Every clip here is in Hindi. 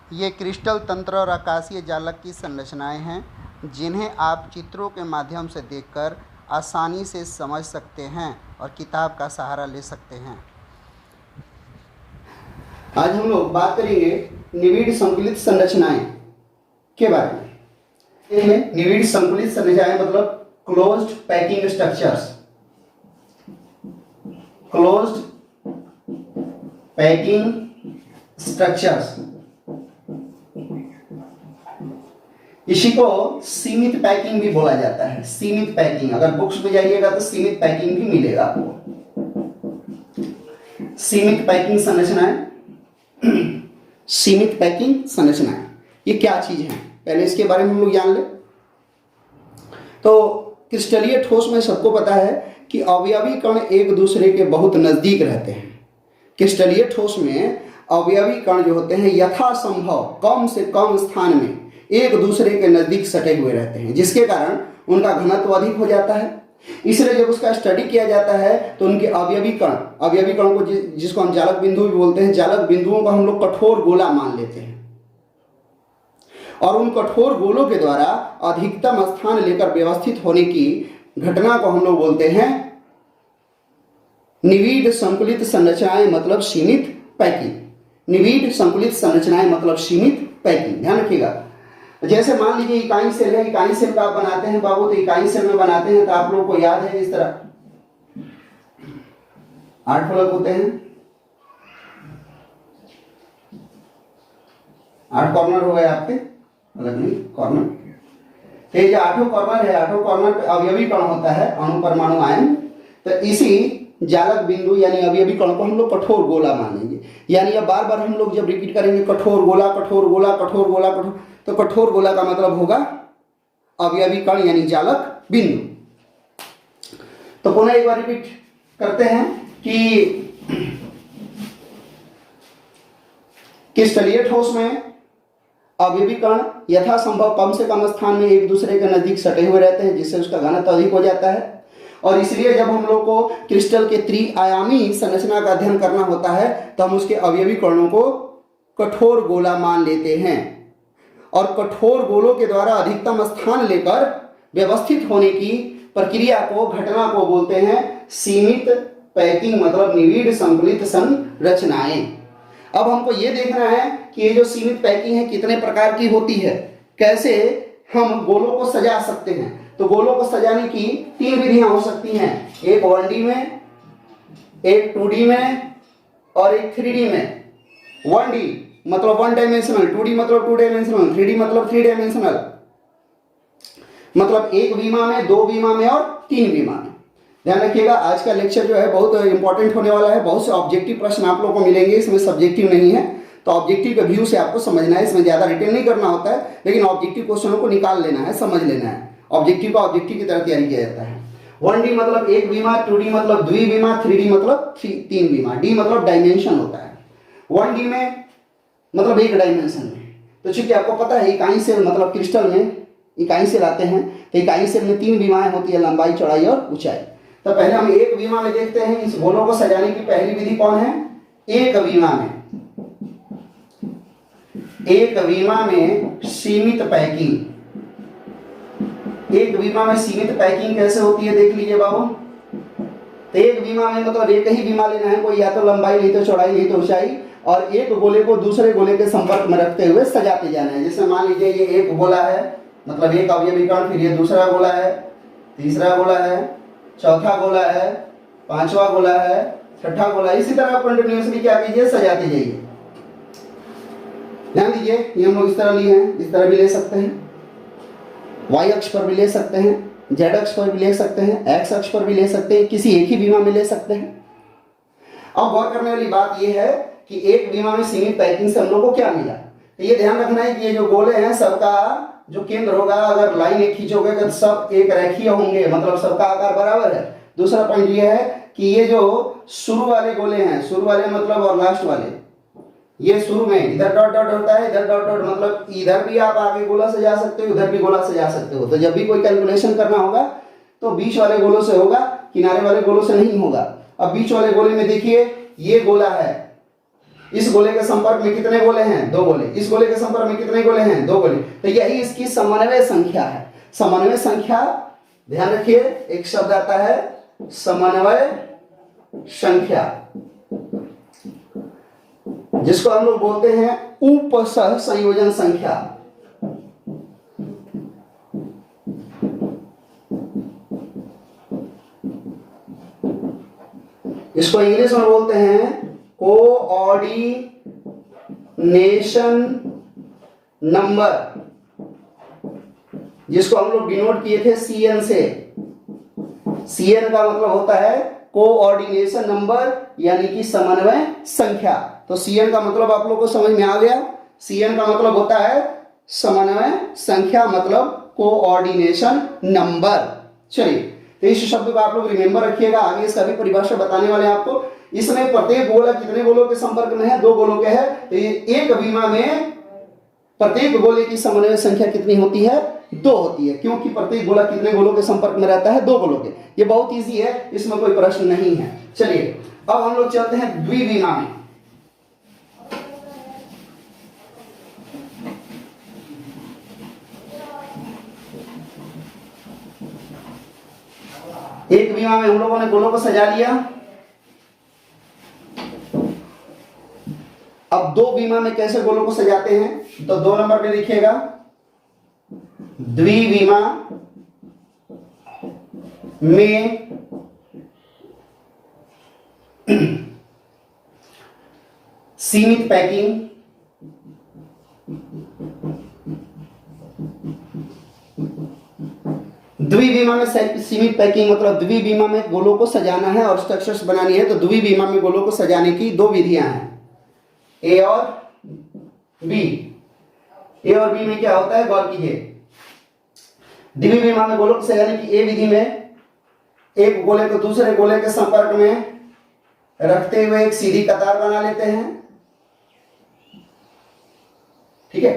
ये क्रिस्टल तंत्र और आकाशीय जालक की संरचनाएं हैं जिन्हें आप चित्रों के माध्यम से देखकर आसानी से समझ सकते हैं और किताब का सहारा ले सकते हैं। आज हम लोग बात करेंगे निविड़ संकुलित संरचनाएं के बारे में। देखिए, निविड़ संकुलित संरचनाएं मतलब closed packing structures. Closed packing structures, इसी को सीमित पैकिंग भी बोला जाता है। सीमित पैकिंग, अगर बुक्स में जाइएगा तो सीमित पैकिंग भी मिलेगा आपको। सीमित पैकिंग संरचनाएं, सीमित पैकिंग संरचनाएं ये क्या चीज है, पहले इसके बारे में हम लोग जान ले। तो क्रिस्टलीय ठोस में सबको पता है कि अवयवी कण एक दूसरे के बहुत नजदीक रहते हैं। क्रिस्टलीय ठोस में अवयवी कण जो होते हैं यथासंभव कम से कम स्थान में एक दूसरे के नजदीक सटे हुए रहते हैं, जिसके कारण उनका घनत्व अधिक हो जाता है। इसलिए जब उसका स्टडी किया जाता है तो उनके अवयवी कण को जिसको हम जालक बिंदु भी बोलते हैं, जालक बिंदुओं को हम लोग कठोर गोला मान लेते हैं और उन कठोर गोलों के द्वारा अधिकतम स्थान लेकर व्यवस्थित होने की घटना को हम लोग बोलते हैं निविड़ संकुलित संरचनाएं मतलब सीमित पैकिंग। निविड़ संकुलित संरचनाएं मतलब सीमित पैकिंग, ध्यान रखिएगा। जैसे मान लीजिए इकाई सेल है, इकाई सेल का आप बनाते हैं बाबू, तो इकाई सेल में बनाते हैं तो आप लोगों को याद है इस तरह 8 फलक होते हैं, 8 कॉर्नर हो गए आपके, अलग नहीं कॉर्नर। तो ये जो 8 कॉर्नर है, 8 कॉर्नर पे अवयवी कण होता है, अणु परमाणु आयन। तो इसी जालक बिंदु यानी अवयवी कण को हम लोग कठोर गोला मानेंगे। यानी अब बार बार हम लोग जब रिपीट करेंगे कठोर गोला कठोर गोला कठोर गोला कठोर, तो कठोर गोला का मतलब होगा अवयवी कण यानी जालक बिंदु। तो पुनः एक बार रिपीट करते हैं कि क्रिस्टलीय ठोस में अवयवी कण यथासंभव कम से कम स्थान में एक दूसरे के नजदीक सटे हुए रहते हैं, जिससे उसका घनत्व अधिक हो जाता है। और इसलिए जब हम लोग को क्रिस्टल के त्रिआयामी संरचना का अध्ययन करना होता है तो हम उसके अवयवी कणों को कठोर गोला मान लेते हैं और कठोर गोलों के द्वारा अधिकतम स्थान लेकर व्यवस्थित होने की प्रक्रिया को, घटना को बोलते हैं सीमित पैकिंग मतलब निविड़ संकुलित संरचनाएं। अब हमको ये देखना है कि ये जो सीमित पैकिंग है कितने प्रकार की होती है, कैसे हम गोलों को सजा सकते हैं। तो गोलों को सजाने की 3 विधियां हो सकती हैं, एक 1D में, एक 2D में और एक 3D में। 1D मतलब 1 डायमेंशनल, 2D मतलब 2 डायमेंशनल, 3D मतलब 3 डायमेंशनल, मतलब 1 विमा में, 2 विमा में और 3 विमा में। ध्यान रखिएगा, आज का लेक्चर जो है बहुत इंपॉर्टेंट होने वाला है। बहुत से ऑब्जेक्टिव प्रश्न आप लोगों को मिलेंगे, इसमें सब्जेक्टिव नहीं है। तो ऑब्जेक्टिव के व्यू से आपको समझना है, इसमें ज्यादा रिटेन नहीं करना होता है, लेकिन ऑब्जेक्टिव क्वेश्चनों को निकाल लेना है, समझ लेना है। ऑब्जेक्टिव का ऑब्जेक्टिव की तरह तैयारी किया जाता है। 1D मतलब 1 विमा, 2D मतलब 2 विमा, 3D मतलब 3 विमा। D मतलब डायमेंशन होता है। 1D में मतलब 1 डायमेंशन में। तो चूंकि आपको पता है इकाई सेल मतलब क्रिस्टल में इकाई सेल आते हैं, तो इकाई सेल में 3 विमाएं होती है, लंबाई, चौड़ाई और ऊंचाई। तो पहले हम 1 विमा में देखते हैं। इस गोलों को सजाने की पहली विधि कौन है? 1 विमा में। 1 विमा में सीमित पैकिंग। 1 विमा में सीमित पैकिंग कैसे होती है देख लीजिए बाबू। तो 1 विमा में मतलब एक ही विमा लेना है, कोई या तो लंबाई नहीं तो चौड़ाई नहीं तो ऊंचाई, और एक गोले को दूसरे गोले के संपर्क में रखते हुए सजाते जाना है। जैसे मान लीजिए ये एक गोला है, मतलब एक अवयवी कण, फिर ये दूसरा गोला है, तीसरा गोला है, चौथा गोला है, 5वां गोला है, छठा गोला है। इसी तरह कंटिन्यूअसली क्या कीजिए, सजाते जाइए। ध्यान दीजिए, ये हम लोग इस तरह लिए हैं, इस तरह भी ले सकते हैं, y अक्ष पर भी ले सकते हैं, z अक्ष पर भी ले सकते हैं, x अक्ष पर भी ले सकते हैं, किसी एक ही विमा में ले सकते हैं। अब गौर करने वाली बात यह है कि 1 विमा में सीमित पैकिंग से हम लोग को क्या मिला। तो ये ध्यान रखना है कि ये जो गोले हैं सबका जो केंद्र होगा, अगर लाइन एक खींचोगे तो सब एक रेखीय होंगे, मतलब सबका आकार बराबर है। दूसरा पॉइंट ये है कि ये जो शुरू वाले गोले हैं, शुरू वाले मतलब और लास्ट वाले, ये शुरू में इधर डॉट डॉट होता है, इधर डॉट डॉट, मतलब इधर भी आप आगे गोला सजा सकते हो, उधर भी गोला सजा सकते हो। तो जब भी कोई कैलकुलेशन करना होगा तो बीच वाले गोलों से होगा, किनारे वाले गोलों से नहीं होगा। अब बीच वाले गोले में देखिए ये गोला है, इस गोले के संपर्क में कितने गोले हैं? 2 गोले। इस गोले के संपर्क में कितने गोले हैं? 2 गोले। तो यही इसकी समन्वय संख्या है। समन्वय संख्या, ध्यान रखिए, एक शब्द आता है समन्वय संख्या, जिसको हम लोग बोलते हैं उपसह संयोजन संख्या। इसको इंग्लिश में बोलते हैं कोऑर्डिनेशन नंबर, जिसको हम लोग डिनोट किए थे CN से। CN का मतलब होता है कोऑर्डिनेशन नंबर, यानी कि समन्वय संख्या। तो CN का मतलब आप लोग को समझ में आ गया। CN का मतलब होता है समन्वय संख्या, मतलब कोऑर्डिनेशन नंबर। चलिए, तो इस शब्द को आप लोग रिमेंबर रखिएगा, आगे इसका भी परिभाषा बताने वाले हैं आपको। इसमें प्रत्येक गोला कितने गोलों के संपर्क में है? 2 गोलों के है। तो ये एक विमा में प्रत्येक गोले की समन्वय संख्या कितनी होती है? 2 होती है, क्योंकि प्रत्येक गोला कितने गोलों के संपर्क में रहता है? 2 गोलों के। ये बहुत इजी है, इसमें कोई प्रश्न नहीं है। चलिए, अब हम लोग चलते हैं द्विविमा में। एक विमा में हम लोगों ने गोलों को सजा लिया। अब 2 विमा में कैसे गोलों को सजाते हैं? तो 2 नंबर पे लिखिएगा, द्विविमा में सीमित पैकिंग, द्विविमा में सीमित पैकिंग मतलब द्विविमा में गोलों को सजाना है और स्ट्रक्चर्स बनानी है। तो द्विविमा में गोलों को सजाने की 2 विधियां हैं, A और B। A और B में क्या होता है, गौर कीजिए। द्विविमा में गोलों को सजाने की A विधि में एक गोले को दूसरे गोले के संपर्क में रखते हुए एक सीधी कतार बना लेते हैं, ठीक है।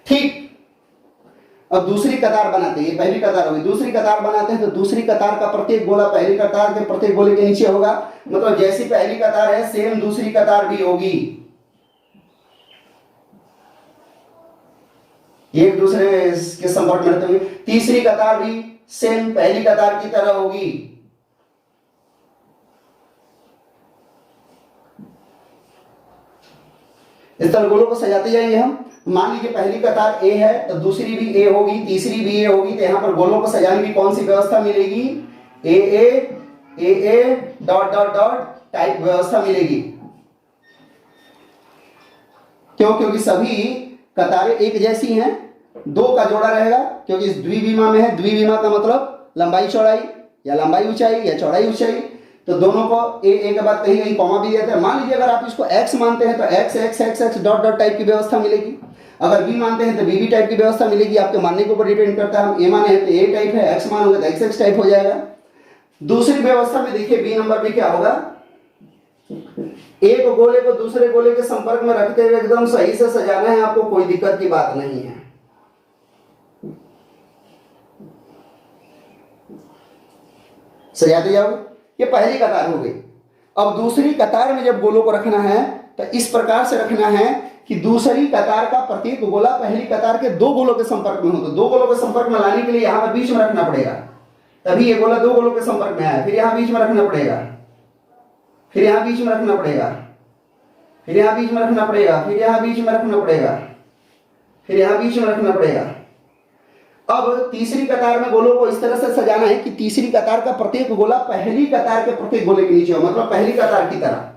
ठीक, अब दूसरी कतार बनाते हैं, ये पहली कतार होगी, दूसरी कतार बनाते हैं। तो दूसरी कतार का प्रत्येक गोला पहली कतार के प्रत्येक गोले के नीचे होगा, मतलब जैसी पहली कतार है सेम दूसरी कतार भी होगी, एक दूसरे के संपर्क में रहते हुए। तीसरी कतार भी सेम पहली कतार की तरह होगी। इस तरह गोलों को सजाते जाएंगे हम। मान लीजिए पहली कतार A है तो दूसरी भी A होगी, तीसरी भी A होगी। तो यहां पर गोलों को सजाने की कौन सी व्यवस्था मिलेगी? AA dot dot dot type व्यवस्था मिलेगी। क्यों? क्योंकि सभी कतारें एक जैसी हैं, 2 का जोड़ा रहेगा, क्योंकि इस द्विविमा में है। द्विविमा का मतलब लंबाई चौड़ाई, या लंबाई ऊंचाई या चौड़ाई ऊंचाई। तो दोनों को ए के बाद कहीं कहीं कॉमा भी देते हैं। मान लीजिए अगर आप इसको x मानते हैं तो x डॉट डॉट टाइप की व्यवस्था मिलेगी। अगर b मानते हैं तो b टाइप की व्यवस्था मिलेगी। आपके मानने के ऊपर डिपेंड करता है। हम a माने हैं तो a टाइप है, x मानोगे तो x टाइप हो जाएगा। दूसरी व्यवस्था में देखिए b नंबर पे क्या होगा, एक गोले को दूसरे गोले के संपर्क में रखते हुए एकदम सही से सजाना है आपको, कोई दिक्कत की बात नहीं है। सजाते जाओगे। ये पहली कतार हो गई। अब दूसरी कतार में जब गोलों को रखना है तो इस प्रकार से रखना है कि दूसरी कतार का प्रत्येक गोला पहली कतार के 2 गोलों के संपर्क में हो। तो 2 गोलों के संपर्क में लाने के लिए यहां पर बीच में रखना पड़ेगा, तभी ये गोला 2 गोलों के संपर्क में आया। फिर यहां बीच में रखना पड़ेगा, फिर यहां बीच में रखना पड़ेगा, फिर यहां बीच में रखना पड़ेगा, फिर यहां बीच में रखना पड़ेगा, फिर यहां बीच में रखना पड़ेगा। अब तीसरी कतार में गोलों को इस तरह से सजाना है कि तीसरी कतार का प्रत्येक गोला पहली कतार के प्रत्येक गोले के नीचे हो, मतलब पहली कतार की तरह।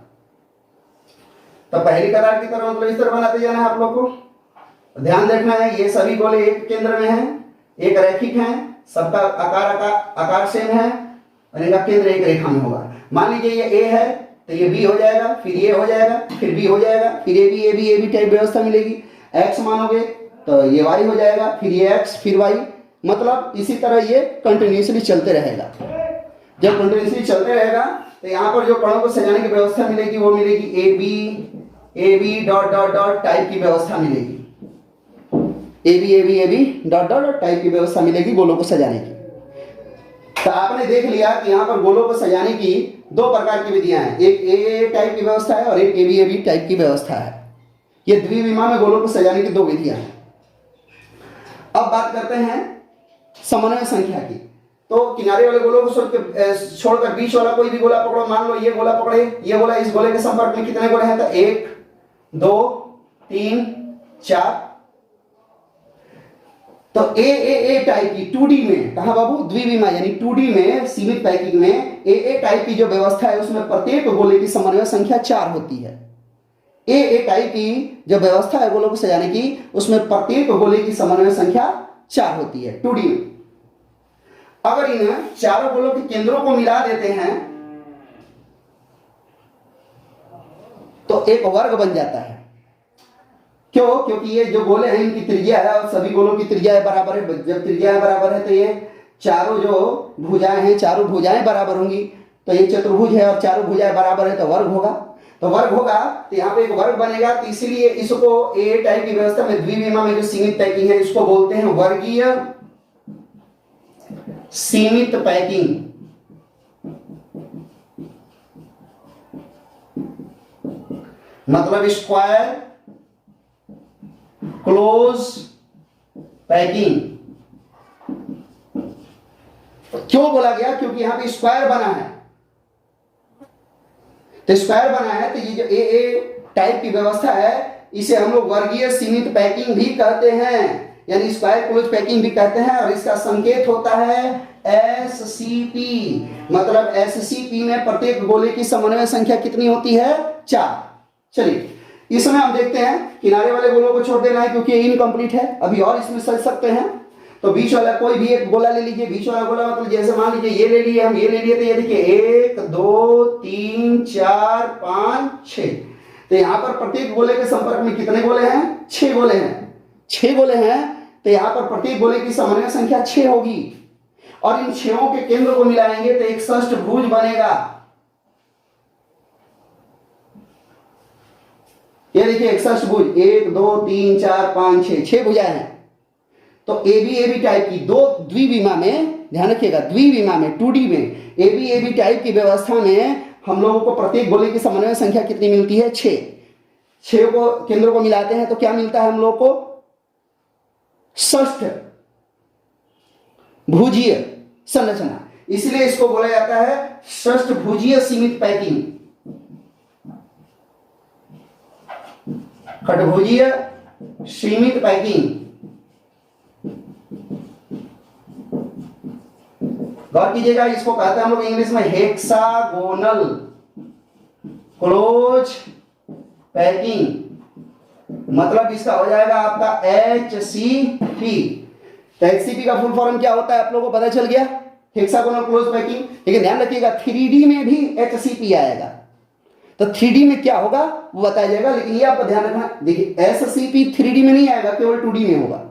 तो पहली कतार की तरह मतलब इस तरह बनाते जाना है आप लोग को। ध्यान देखना है ये सभी गोले एक केंद्र में हैं, एक रैखिक हैं, सबका आकार सेम है और इनका केंद्र एक रेखा में होगा। मान लीजिए ये A है तो ये B हो जाएगा, फिर ये हो जाएगा, फिर B हो जाएगा, फिर A B टाइप व्यवस्था मिलेगी। X मानोगे तो ये Y हो जाएगा, फिर ये X, फिर Y, मतलब इसी तरह ये कंटिन्यूसली चलते रहेगा। जब कंटिन्यूसली चलते रहेगा तो यहाँ पर जो कणों को सजाने की व्यवस्था मिलेगी वो मिलेगी A B dot dot dot type की व्यवस्था मिलेगी। A B dot dot dot type की व्यवस्था मिलेगी गोलों को सजाने की। तो आपने देख लिया कि यहाँ पर गोलों को सजाने की दो प्रकार की विधियां हैं, एक ए टाइप की व्यवस्था है और एक एबी टाइप की व्यवस्था है। ये द्विविमा में गोलों को सजाने की दो विधियां हैं। अब बात करते हैं समन्वय संख्या की। तो किनारे वाले गोलों को छोड़कर बीच वाला कोई भी गोला पकड़ो। मान लो ये गोला पकड़े, ये गोला इस गोले के संपर्क में कितने गोले हैं? तो 1 2 3 4। तो ए टाइप की 2D में, कहा बाबू? द्विविमा यानी 2D में सीमित पैकिंग में ए टाइप की जो व्यवस्था है उसमें प्रत्येक गोले की समन्वय संख्या 4 होती है। ए टाइप की जो व्यवस्था है गोलों को सजाने की, उसमें प्रत्येक गोले की समन्वय संख्या 4 होती है 2D में। अगर इन चारों गोलों के केंद्रों को मिला देते हैं तो एक वर्ग बन जाता है। क्यों? क्योंकि ये जो गोले हैं इनकी त्रिज्या है और सभी गोलों की त्रिज्या बराबर है। जब त्रिज्या बराबर है तो ये चारों जो भुजाएं हैं, चारों भुजाएं बराबर होंगी। तो ये चतुर्भुज है और चारों भुजाएं बराबर है तो वर्ग होगा। तो वर्ग होगा तो यहाँ पे एक वर्ग बनेगा। तो इसीलिए इसको ए टाइप की व्यवस्था में द्विविमा में जो सीमित पैकिंग है इसको बोलते हैं वर्गीय सीमित पैकिंग। मतलब स्क्वायर क्लोज पैकिंग। क्यों बोला गया? क्योंकि यहां पे स्क्वायर बना है। तो स्क्वायर बना है तो ये जो ए टाइप की व्यवस्था है इसे हम लोग वर्गीय सीमित पैकिंग भी कहते हैं, यानी स्क्वायर क्लोज पैकिंग भी कहते हैं। और इसका संकेत होता है SCP। मतलब SCP में प्रत्येक गोले की समन्वय संख्या कितनी होती है? 4। चलिए इसमें हम देखते हैं किनारे वाले गोलों को छोड़ देना है क्योंकि इनकम्प्लीट है। अभी और इसमें सज सकते हैं। तो बीच वाला कोई भी एक गोला ले लीजिए। बीच वाला गोला मतलब जैसे मान लीजिए ये ले लिए, हम ये ले लिए तो ये देखिए 1 2 3 4 5 6। तो यहां पर प्रत्येक गोले के संपर्क में कितने गोले हैं? 6 गोले हैं। 6 गोले हैं तो यहां पर प्रत्येक गोले की समन्वय संख्या 6 होगी और इन 6 के केंद्र को मिलाएंगे तो एक षष्ठभुज बनेगा। ये देखिए एक षष्ठभुज 1 2 3 4 5 6, 6 भुजाएं हैं। तो एबी टाइप की दो द्विविमा में, ध्यान रखिएगा, द्विविमा में 2D में एबी टाइप की व्यवस्था में हम लोगों को प्रत्येक गोले की समन्वय संख्या कितनी मिलती है? 6। 6 को केंद्रों को मिलाते हैं तो क्या मिलता है हम लोग को? षष्ठ भुजीय संरचना। इसलिए इसको बोला जाता है षष्ठभुजीय सीमित पैकिंग, खटभुजीय सीमित पैकिंग। गौर कीजिएगा, इसको कहते हैं हम लोग इंग्लिश में हेक्सागोनल क्लोज पैकिंग। मतलब इसका हो जाएगा आपका HCP। तो HCP का फुल फॉर्म क्या होता है आप लोगों को पता चल गया? Hexagonal close packing. लेकिन ध्यान रखिएगा 3D में भी HCP आएगा। तो 3D में क्या होगा वो बताया जाएगा। लेकिन ये आपको ध्यान रखना, देखिए SCP 3D में नहीं आएगा, केवल 2D में होगा।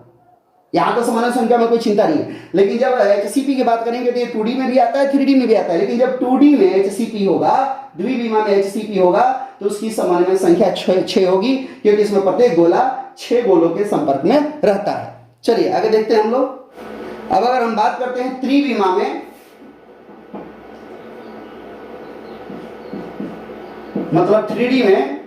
यहां तो समन्वय संख्या में कोई चिंता नहीं है। लेकिन जब HCP की बात करेंगे तो ये 2D में भी आता है, 3D में भी आता है। लेकिन जब 2D में HCP होगा, द्विविमा में HCP होगा, तो उसकी समन्वय संख्या 6 होगी, क्योंकि इसमें प्रत्येक गोला 6 गोलों के संपर्क में रहता है। चलिए आगे देखते हैं हम लोग। अब अगर हम बात करते हैं त्रिविमा में, मतलब 3D में,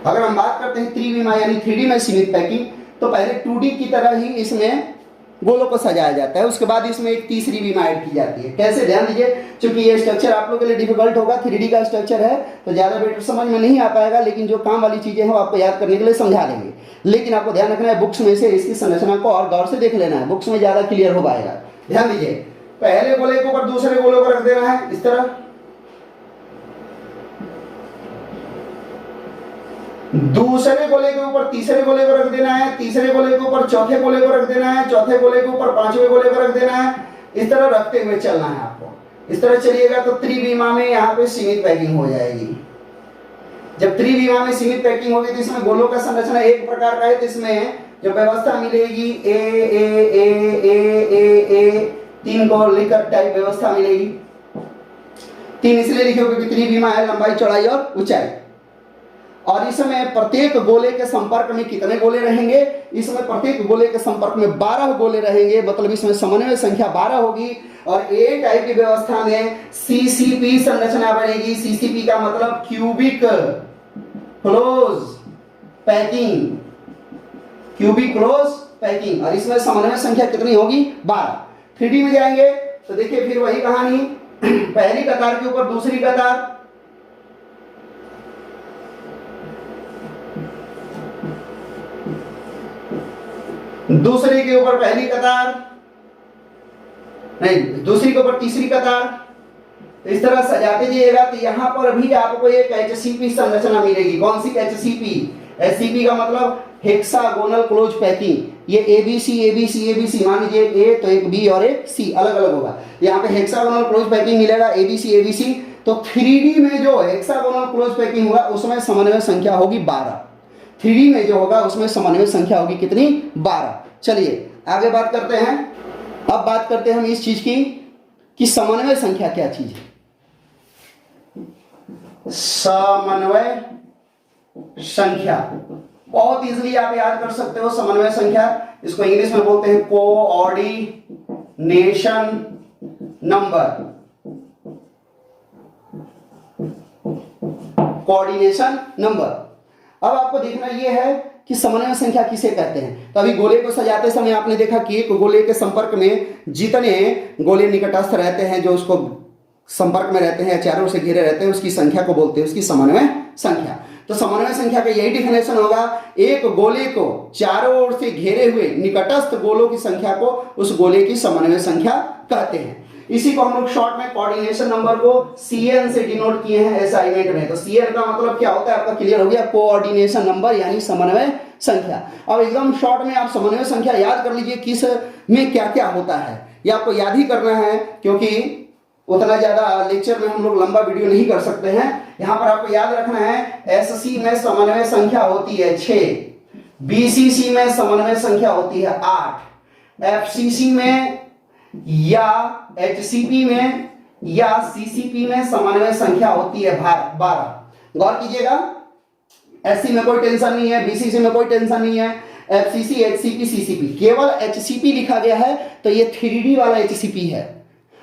अगर हम बात करते हैं त्रिविमा यानी 3D में सीमित पैकिंग, तो पहले 2D की तरह ही इसमें गोलों को सजाया जाता है। उसके बाद इसमें एक तीसरी विमा ऐड की जाती है। कैसे? ध्यान दीजिए, क्योंकि ये स्ट्रक्चर आप लोगों के लिए डिफिकल्ट होगा, 3D का स्ट्रक्चर है तो ज्यादा बेटर समझ में नहीं आ पाएगा। लेकिन जो काम वाली चीजें हैं वो आपको याद करने के लिए समझा देंगे। लेकिन आपको ध्यान रखना है, बुक्स में से इसकी संरचना को और गौर से देख लेना है, बुक्स में ज्यादा क्लियर हो पाएगा। ध्यान दीजिए, पहले गोले के ऊपर दूसरे गोलों को रख देना है इस तरह, दूसरे गोले के ऊपर तीसरे गोले को रख देना है, तीसरे गोले के ऊपर चौथे गोले को रख देना है, चौथे गोले के ऊपर पांचवें गोले को रख देना है। इस तरह रखते हुए चलना है आपको। इस तरह चलिएगा तो त्रिविमा में यहाँ पे सीमित पैकिंग हो जाएगी। जब त्रिविमा में सीमित पैकिंग होगी तो इसमें गोलों का संरचना एक प्रकार का है, तो इसमें जो व्यवस्था मिलेगी ए ए ए ए ए ए 3 को लेकर टाइप व्यवस्था मिलेगी। 3 इसलिए लिखे क्योंकि त्रिविमा है, लंबाई चौड़ाई और ऊंचाई। और इसमें प्रत्येक गोले के संपर्क में कितने गोले रहेंगे? इसमें प्रत्येक गोले के संपर्क में 12 गोले रहेंगे, मतलब इसमें समन्वय संख्या 12 होगी। और ए टाइप की व्यवस्था में सीसीपी संरचना बनेगी। सीसीपी का मतलब cubic close packing, cubic close packing. और इसमें समन्वय संख्या कितनी होगी? 12। 3D में जाएंगे तो देखिए फिर वही कहानी, पहली कतार के ऊपर दूसरी कतार, दूसरी के ऊपर पहली कतार, नहीं दूसरी के ऊपर तीसरी कतार। इस तरह सजाते जाइएगा तो यहां पर भी आपको एक एचसीपी संरचना मिलेगी। कौन सी एचसीपी? एचसीपी का मतलब हेक्सागोनल क्लोज पैकिंग। ये एबीसी एबीसी एबीसी, मान लीजिए एक ए तो एक बी और एक सी अलग अलग होगा। यहाँ पे हेक्सागोनल क्लोज पैकिंग मिलेगा एबीसी एबीसी। तो 3D में जो हेक्सागोनल क्लोज पैकिंग हुआ उसमें समन्वय संख्या होगी 12। 3D में जो होगा उसमें समन्वय संख्या होगी कितनी? 12। चलिए आगे बात करते हैं। अब बात करते हैं हम इस चीज की कि समन्वय संख्या क्या चीज है। समन्वय संख्या बहुत इजीली आप याद कर सकते हो। समन्वय संख्या, इसको इंग्लिश में बोलते हैं कोऑर्डिनेशन नंबर। Coordination number. अब आपको देखना यह है कि समन्वय संख्या किसे कहते हैं। तो अभी गोले को सजाते समय आपने देखा कि एक गोले के संपर्क में जितने गोले निकटस्थ रहते हैं, जो उसको संपर्क में रहते हैं, चारों से घिरे रहते हैं, उसकी संख्या को बोलते हैं उसकी समन्वय संख्या। तो समन्वय संख्या का यही डिफिनेशन होगा, एक गोले को चारों ओर से घेरे हुए निकटस्थ गोलों की संख्या को उस गोले की समन्वय संख्या कहते हैं। इसी को हम लोग शॉर्ट में कोऑर्डिनेशन नंबर को CN से डिनोट किए हैं असाइनमेंट में। तो CN का मतलब क्या होता है आपका क्लियर हो गया, कोऑर्डिनेशन नंबर यानी समन्वय संख्या। अब एकदम शॉर्ट में आप समन्वय संख्या याद कर लीजिए किस में क्या क्या होता है, ये आपको याद ही करना है, क्योंकि उतना ज्यादा लेक्चर में हम लोग लंबा वीडियो नहीं कर सकते हैं। यहां पर आपको याद रखना है SC में समन्वय संख्या होती है 6, BCC में समन्वय संख्या होती है 8, FCC में या HCP में या CCP में समन्वय संख्या होती है 12। गौर कीजिएगा, SC में कोई टेंशन नहीं है, BCC में कोई टेंशन नहीं है, FCC HCP CCP, केवल HCP लिखा गया है तो ये 3D वाला HCP है।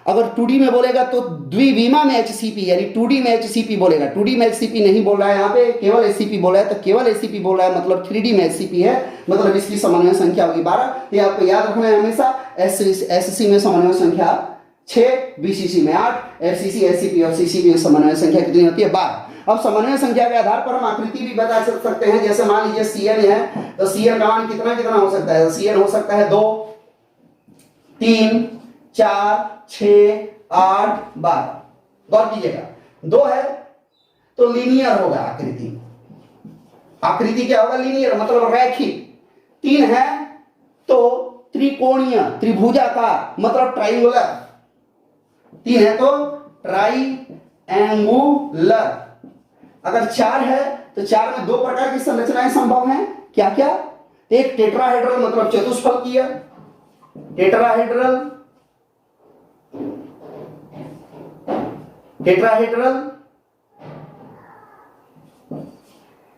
अगर 2D में बोलेगा तो द्विविमा में HCP यानी 2D में HCP बोलेगा। 2D में HCP नहीं बोल रहा है, यहाँ पे केवल HCP बोल रहा है, तो केवल HCP बोल रहा है मतलब 3D में HCP है, मतलब इसकी समन्वय संख्या होगी 12। ये आपको याद रखना है हमेशा। SC में समन्वय संख्या 6, BCC में 8, FCC SCP और CCP में समन्वय संख्या कितनी होती है? 12। अब समन्वय संख्या के आधार पर हम आकृति भी बता सकते हैं। जैसे मान लीजिए CN है तो CN का मान कितना कितना हो सकता है? CN हो सकता है 2, 3, 4, 6, 8, 12। गौर कीजिएगा, 2 है तो लीनियर होगा आकृति। आकृति क्या होगा? लीनियर मतलब रैखिक। 3 है तो त्रिकोणीय त्रिभुजाकार मतलब ट्राइंगुलर। 3 है तो ट्राइएंगुलर। अगर 4 है तो 4 में 2 प्रकार की संरचनाएं संभव हैं। क्या क्या? एक टेट्राहेड्रल मतलब चतुष्फलकीय, टेट्राहेड्रल, टेट्राहेड्रल,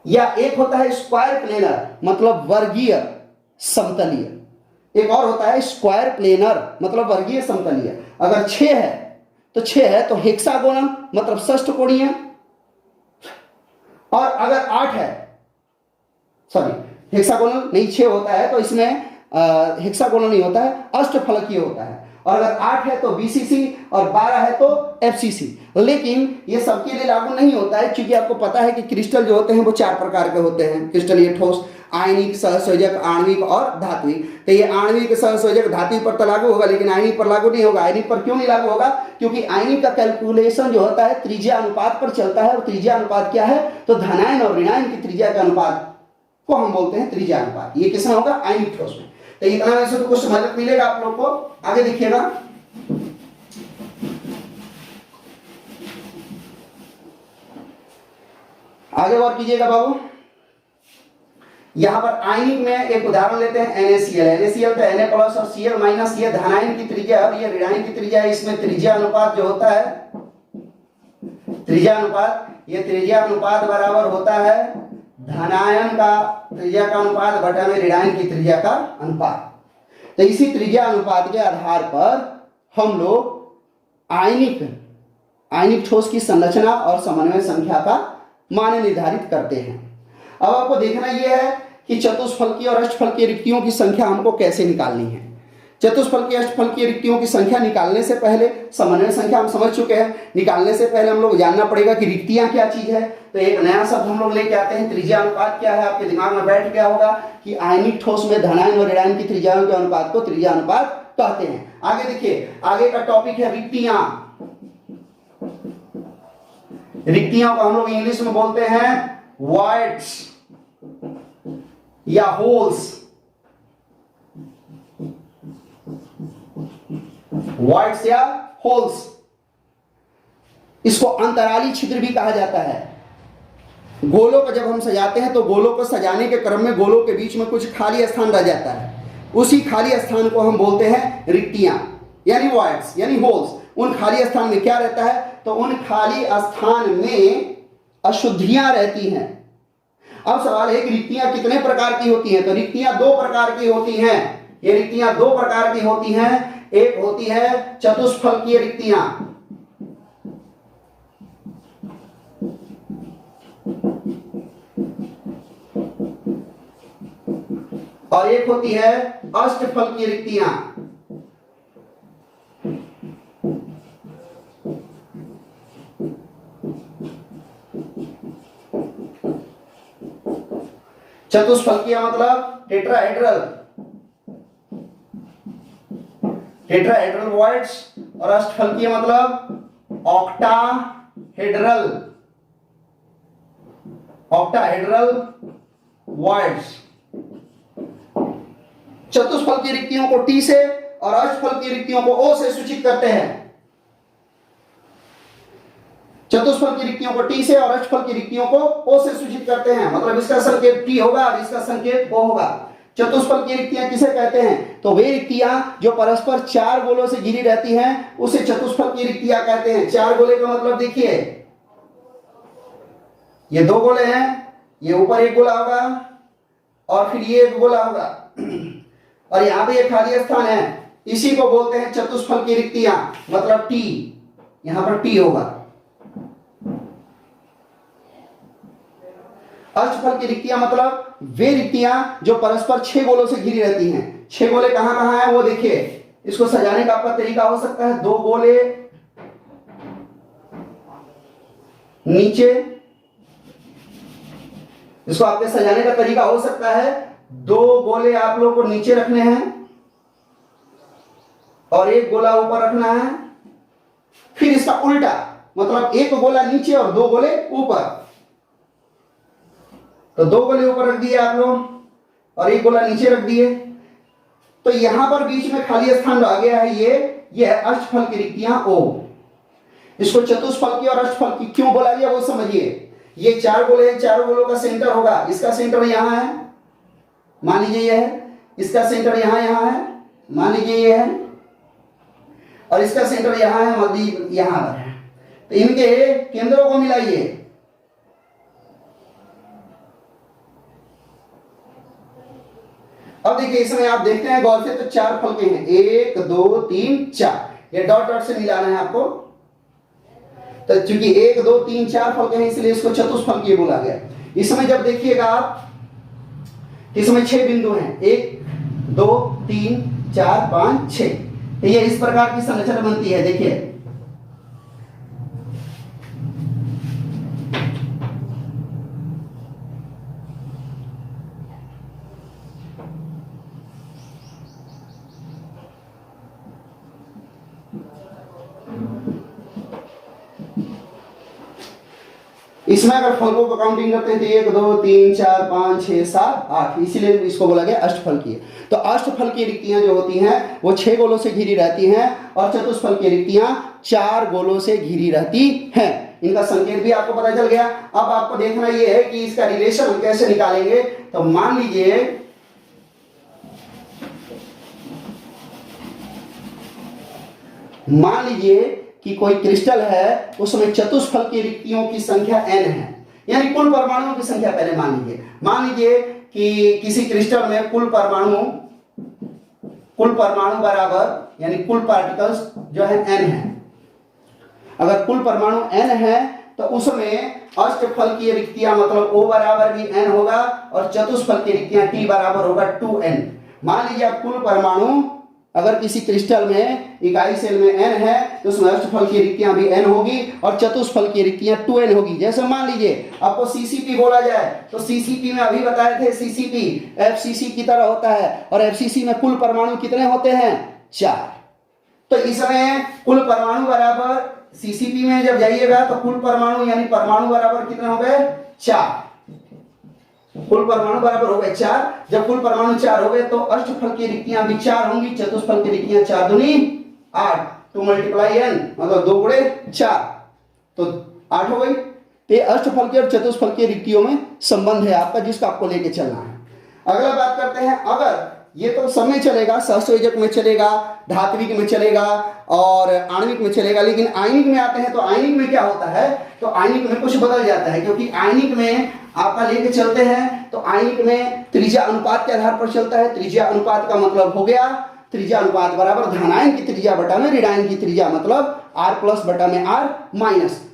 या एक होता है स्क्वायर प्लेनर मतलब वर्गीय समतलीय। एक और होता है स्क्वायर प्लेनर मतलब वर्गीय समतलीय। अगर 6 है तो हेक्सागोनल मतलब षष्ठकोणीय। और अगर 8 है, सॉरी हेक्सागोनल नहीं 6 होता है तो इसमें हेक्सागोनल नहीं होता है, अष्टफलकीय होता है। और अगर 8 है तो BCC और 12 है तो FCC। लेकिन ये सबके लिए लागू नहीं होता है, क्योंकि आपको पता है कि क्रिस्टल जो होते हैं वो 4 प्रकार के होते हैं। क्रिस्टल ये ठोस, आयनिक, सहसंयोजक, आणविक और धात्विक। तो ये आणविक, सहसंयोजक, धात्विक पर तो लागू होगा, लेकिन आयनिक पर लागू नहीं होगा। आयनिक पर क्यों नहीं लागू होगा? क्योंकि आयनिक का कैलकुलेशन जो होता है त्रिज्या अनुपात पर चलता है। और त्रिज्या अनुपात क्या है? तो धनायन और ऋणायन की त्रिज्या का अनुपात को हम बोलते हैं त्रिज्या अनुपात। ये किसमें होगा? आयनिक ठोस में। तो इतना वैसे तो कुछ मदद मिलेगा आप लोग को। आगे देखिएगा, आगे और कीजिएगा बाबू। यहां पर आयनिक में एक उदाहरण लेते हैं NaCl। NaCl तो Na प्लस और Cl माइनस, ये धनायन की त्रिज्या और ये ऋणायन की त्रिज्या है। इसमें त्रिज्या अनुपात जो होता है, त्रिज्या अनुपात, ये त्रिज्या अनुपात बराबर होता है धनायन का त्रिज्या का अनुपात बटा में ऋणायन की त्रिज्या का अनुपात। तो इसी त्रिज्या अनुपात के आधार पर हम लोग आयनिक ठोस की संरचना और समन्वय संख्या का मान निर्धारित करते हैं। अब आपको देखना यह है कि चतुष्फलकीय और अष्टफलकीय रिक्तियों की संख्या हमको कैसे निकालनी है। चतुष्फलकीय अष्टफलकीय रिक्तियों की संख्या निकालने से पहले, समन्वय संख्या हम समझ चुके हैं, निकालने से पहले हम लोग जानना पड़ेगा कि रिक्तियां क्या चीज है। तो एक नया शब्द हम लोग लेके आते हैं, त्रिज्या अनुपात क्या है। आपके दिमाग में बैठ गया होगा कि आयनिक ठोस में धनायन और ऋणायन की त्रिज्याओं के अनुपात को त्रिज्या अनुपात कहते हैं। आगे देखिए, आगे का टॉपिक है रिक्तियां। रिक्तियों को हम लोग इंग्लिश में बोलते हैं वॉइड्स या होल्स। वॉइड्स या होल्स, इसको अंतराली छिद्र भी कहा जाता है। गोलों को जब हम सजाते हैं तो गोलों को सजाने के क्रम में गोलों के बीच में कुछ खाली स्थान रह जाता है, उसी खाली स्थान को हम बोलते हैं रिक्तियां यानी वॉइड्स यानी होल्स। उन खाली स्थान में क्या रहता है, तो उन खाली स्थान में अशुद्धियां रहती हैं। अब सवाल है कि रिक्तियां कितने प्रकार की होती हैं। तो रिक्तियां दो प्रकार की होती हैं। ये रिक्तियां दो प्रकार की होती हैं। एक होती है चतुष्फलकीय रिक्तियां, और एक होती है अष्टफलकीय रिक्तियां। चतुष्फलकीय मतलब टेट्राहेड्रल वॉइड्स, और अष्टफलकीय मतलब ऑक्टाहेड्रल वॉइड्स। चतुष्फलकीय रिक्तियों को टी से और अष्टफलकीय रिक्तियों को ओ से सूचित करते हैं। चतुष्फलकीय रिक्तियों को टी से और अष्टफलकीय रिक्तियों को ओ से सूचित करते हैं। मतलब इसका संकेत टी होगा और इसका संकेत ओ होगा। चतुष्फलकीय रिक्तियां किसे कहते हैं, तो वे रिक्तियां जो परस्पर चार गोलों से घिरी रहती हैं उसे चतुष्फलकीय रिक्तियां कहते हैं। चार गोले का मतलब देखिए, ये दो गोले हैं, ये ऊपर एक गोला होगा और फिर ये एक गोला होगा और यहां पे एक खाली स्थान है, इसी को बोलते हैं चतुष्फलकीय रिक्तियां, मतलब टी। यहां पर टी होगा। अष्टफल की रिक्तियां मतलब वे रिक्तियां जो परस्पर छह गोलों से घिरी रहती हैं। छह गोले कहां कहां हैं वो देखिए। इसको सजाने का आपका तरीका हो सकता है, दो गोले नीचे, इसको आपके सजाने का तरीका हो सकता है, दो गोले आप लोग को नीचे रखने हैं और एक गोला ऊपर रखना है। फिर इसका उल्टा, मतलब एक गोला नीचे और दो गोले ऊपर। तो दो गोले ऊपर रख दिए आप लोग और एक गोला नीचे रख दिए, तो यहां पर बीच में खाली स्थान रह गया है। ये है अष्टफल की रिक्तियां ओ। इसको चतुष्फलकीय और अष्टफलकीय क्यों बोला गया वो समझिए। ये चार गोले हैं, चारों गोलों का सेंटर होगा, इसका सेंटर यहां है, मान लीजिए ये है, इसका सेंटर यहां है, मान लीजिए ये है, और इसका सेंटर यहां है, मध्य यहां पर है। तो इनके केंद्रों को मिलाइए। अब देखिए इसमें आप देखते हैं गौर से, तो चार फलके हैं, 1 2 3 4। ये डॉट डॉट से मिलाना है आपको। तो चूंकि 1 2 3 4 फलके हैं इसलिए इसको चतुष्फलकीय बोला गया। इसमें जब देखिएगा आप, इसमें 6 बिंदु हैं, 1 2 3 4 5 6। तो ये इस प्रकार की संरचना बनती है। देखिए इसमें अगर फलकों को काउंटिंग करते हैं तो 1 2 3 4 5 6 7 8, इसीलिए इसको बोला गया अष्टफलकीय। तो अष्टफलकीय रिक्तियां जो होती हैं वो 6 गोलों से घिरी रहती हैं और चतुष्फलकीय रिक्तियां 4 गोलों से घिरी रहती हैं। इनका संकेत भी आपको पता चल गया। अब आपको देखना यह है कि इसका रिलेशन हम कैसे निकालेंगे। तो मान लीजिए कि कोई क्रिस्टल है, उसमें चतुष्फलकीय रिक्तियों की संख्या n है। यानी कुल परमाणुओं की संख्या पहले मान लीजिए कि किसी क्रिस्टल में कुल परमाणु बराबर यानी कुल पार्टिकल्स जो है n है। अगर कुल परमाणु n है तो उसमें अष्टफलकीय रिक्तियां मतलब O बराबर भी n होगा और चतुष्फलकीय रिक्तियां T बराबर होगा 2n। मान लीजिए आप कुल परमाणु अगर किसी क्रिस्टल में इकाई सेल में n है तो उसमें अष्टफलकीय रिक्तियां भी n होगी और चतुष्फलकीय रिक्तियां 2n होगी। जैसे मान लीजिए आपको CCP बोला जाए तो CCP में अभी बताए थे CCP FCC की तरह होता है और FCC में कुल परमाणु कितने होते हैं 4। तो इसमें कुल परमाणु बराबर CCP में जब जाइएगा तो कुल परमाणु यानी परमाणु बराबर कितने हो गए 4। कुल परमाणु बराबर हो गए 4। जब कुल परमाणु 4 हो गए तो अष्टफलकीय रिक्तियां भी 4 होंगी, चतुष्फलकीय रिक्तियां 4 दूनी 8, 2 × n मतलब 2 × 4 तो 8 हो गई। तो ये अष्टफलकीय और चतुष्फलकीय रिक्तियों में संबंध है आपका जिसका आपको लेके चलना है। अगला बात करते हैं, अगर ये तो सब में चलेगा, सहसंयोजक में चलेगा, धात्विक में चलेगा और आणविक में चलेगा, लेकिन आयनिक में आते हैं तो आयनिक में क्या होता है, तो आयनिक में कुछ बदल जाता है क्योंकि आयनिक में आपका लेके चलते हैं तो आयनिक में त्रिज्या अनुपात के आधार पर चलता है। त्रिज्या अनुपात का मतलब हो गया त्रिज्या अनुपात बराबर धनायन की त्रिज्या बटा में ऋणायन की त्रिज्या मतलब R+ बटा में R-।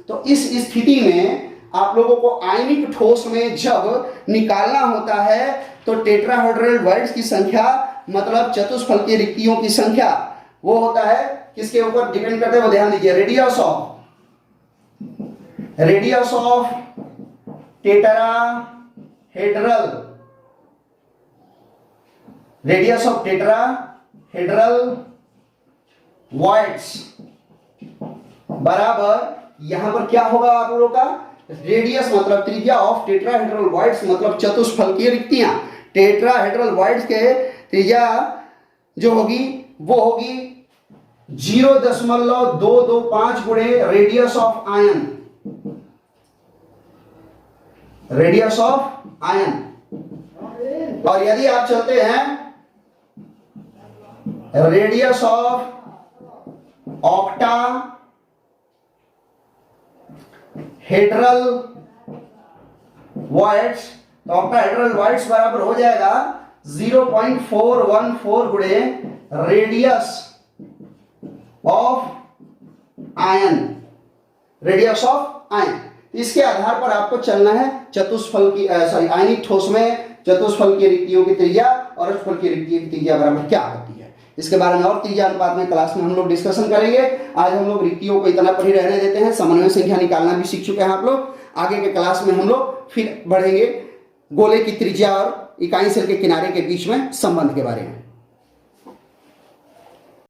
तो इस स्थिति में आप लोगों को आयनिक ठोस में जब निकालना होता है तो टेट्राहेड्रल वॉइड्स की संख्या मतलब चतुष्फलकीय रिक्तियों की संख्या वो होता है किसके ऊपर डिपेंड करता है, वो ध्यान दीजिए, रेडियस ऑफ टेट्राहेड्रल वॉइड्स बराबर यहां पर क्या होगा आप लोगों का, रेडियस मतलब त्रिज्या ऑफ टेट्राहेड्रल वॉइड्स मतलब चतुष्फलकीय रिक्तियां। टेट्राहेड्रल वॉइड्स के त्रिज्या जो होगी वो होगी 0.225 गुणे रेडियस ऑफ आयन। और यदि आप चलते हैं रेडियस ऑफ ऑक्टाहेड्रल वॉइड्स तो ऑक्टाहेड्रल वॉइड्स बराबर हो जाएगा 0.414 गुणे रेडियस ऑफ आयन। इसके आधार पर आपको चलना है आयनिक ठोस में चतुष्फलकीय रिक्तियों की त्रिज्या और अष्टफलकीय रिक्तियों की त्रिज्या बराबर क्या होती है। इसके बारे में और त्रिज्या अनुपात में क्लास में हम लोग डिस्कशन करेंगे। आज हम लोग रिक्तियों को इतना पर ही रहने देते हैं, समन्वय संख्या निकालना भी सीख चुके हैं आप लोग। आगे के क्लास में हम लोग फिर बढ़ेंगे गोले की त्रिज्या और इकाई सेल के किनारे के बीच में संबंध के बारे में।